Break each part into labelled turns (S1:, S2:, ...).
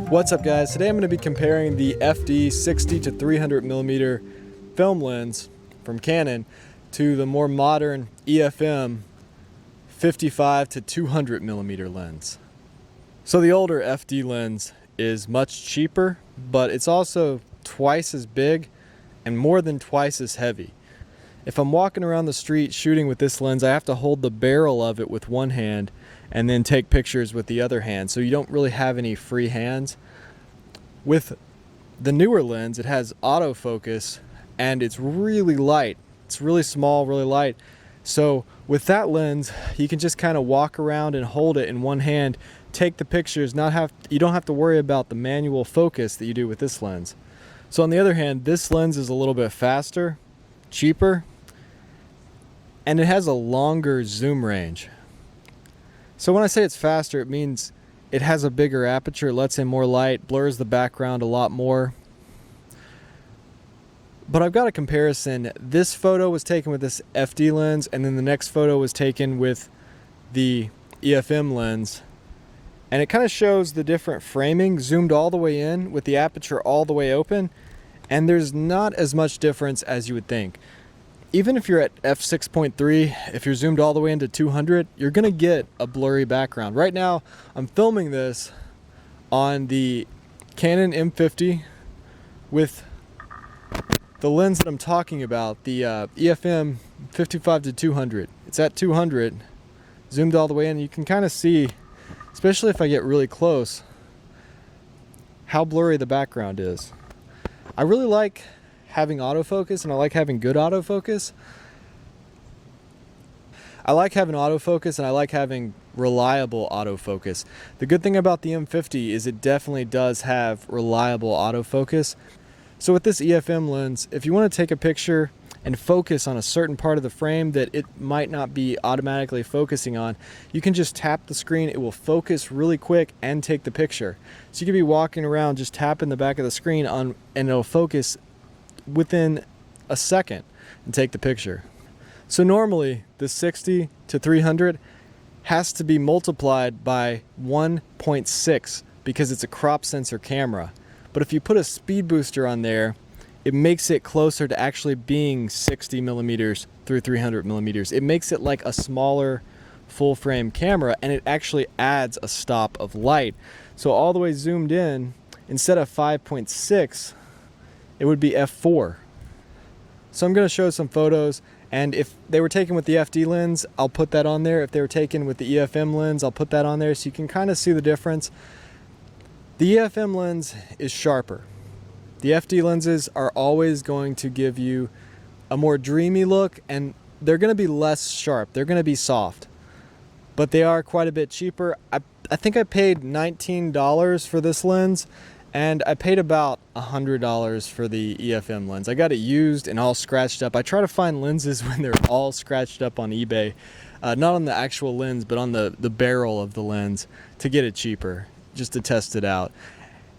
S1: What's up guys, today I'm going to be comparing the FD 60 to 300 millimeter film lens from Canon to the more modern EFM 55 to 200 millimeter lens. So the older FD lens is much cheaper, but it's also twice as big and more than twice as heavy. If I'm walking around the street shooting with this lens, I have to hold the barrel of it with one hand and then take pictures with the other hand, so you don't really have any free hands. With the newer lens, it has autofocus and it's really light. It's really small, really light. So with that lens, you can just kind of walk around and hold it in one hand, take the pictures, you don't have to worry about the manual focus that you do with this lens. So on the other hand, this lens is a little bit faster, cheaper, and it has a longer zoom range. So when I say it's faster, it means it has a bigger aperture, lets in more light, blurs the background a lot more. But I've got a comparison. This photo was taken with this FD lens, and then the next photo was taken with the EFM lens. And it kind of shows the different framing, zoomed all the way in with the aperture all the way open. And there's not as much difference as you would think. Even if you're at f6.3, if you're zoomed all the way into 200, you're gonna get a blurry background. Right now, I'm filming this on the Canon M50 with the lens that I'm talking about, the EFM 55 to 200. It's at 200, zoomed all the way in. You can kind of see, especially if I get really close, how blurry the background is. I really like having autofocus, and I like having good autofocus. I like having autofocus, and I like having reliable autofocus. The good thing about the M50 is it definitely does have reliable autofocus. So with this EFM lens, if you want to take a picture and focus on a certain part of the frame that it might not be automatically focusing on, you can just tap the screen, it will focus really quick and take the picture. So you could be walking around just tapping the back of the screen on, and it'll focus within a second and take the picture. So normally the 60 to 300 has to be multiplied by 1.6 because it's a crop sensor camera. But if you put a speed booster on there, it makes it closer to actually being 60 millimeters through 300 millimeters. It makes it like a smaller full frame camera, and it actually adds a stop of light. So all the way zoomed in, instead of 5.6, it would be f4. So I'm going to show some photos, and if they were taken with the FD lens, I'll put that on there. If they were taken with the EFM lens, I'll put that on there so you can kind of see the difference. The EFM lens is sharper. The FD lenses are always going to give you a more dreamy look, and they're going to be less sharp. They're going to be soft, but they are quite a bit cheaper. I think I paid $19 for this lens, and I paid about $100 for the EFM lens. I got it used and all scratched up. I try to find lenses when they're all scratched up on eBay, not on the actual lens, but on the barrel of the lens, to get it cheaper, just to test it out.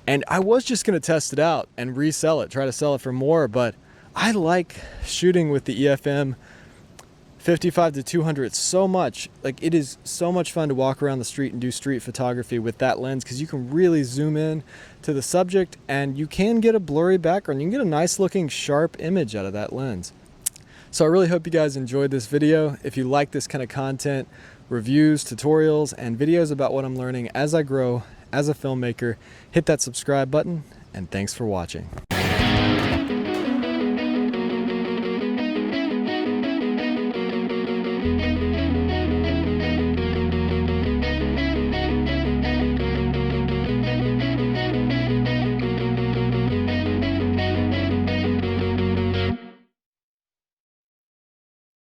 S1: And I was just gonna test it out and resell it, try to sell it for more, but I like shooting with the EFM 55 to 200 so much. Like, it is so much fun to walk around the street and do street photography with that lens, because you can really zoom in to the subject and you can get a blurry background. You can get a nice looking sharp image out of that lens. So I really hope you guys enjoyed this video. If you like this kind of content, reviews, tutorials, and videos about what I'm learning as I grow as a filmmaker, hit that subscribe button, and thanks for watching.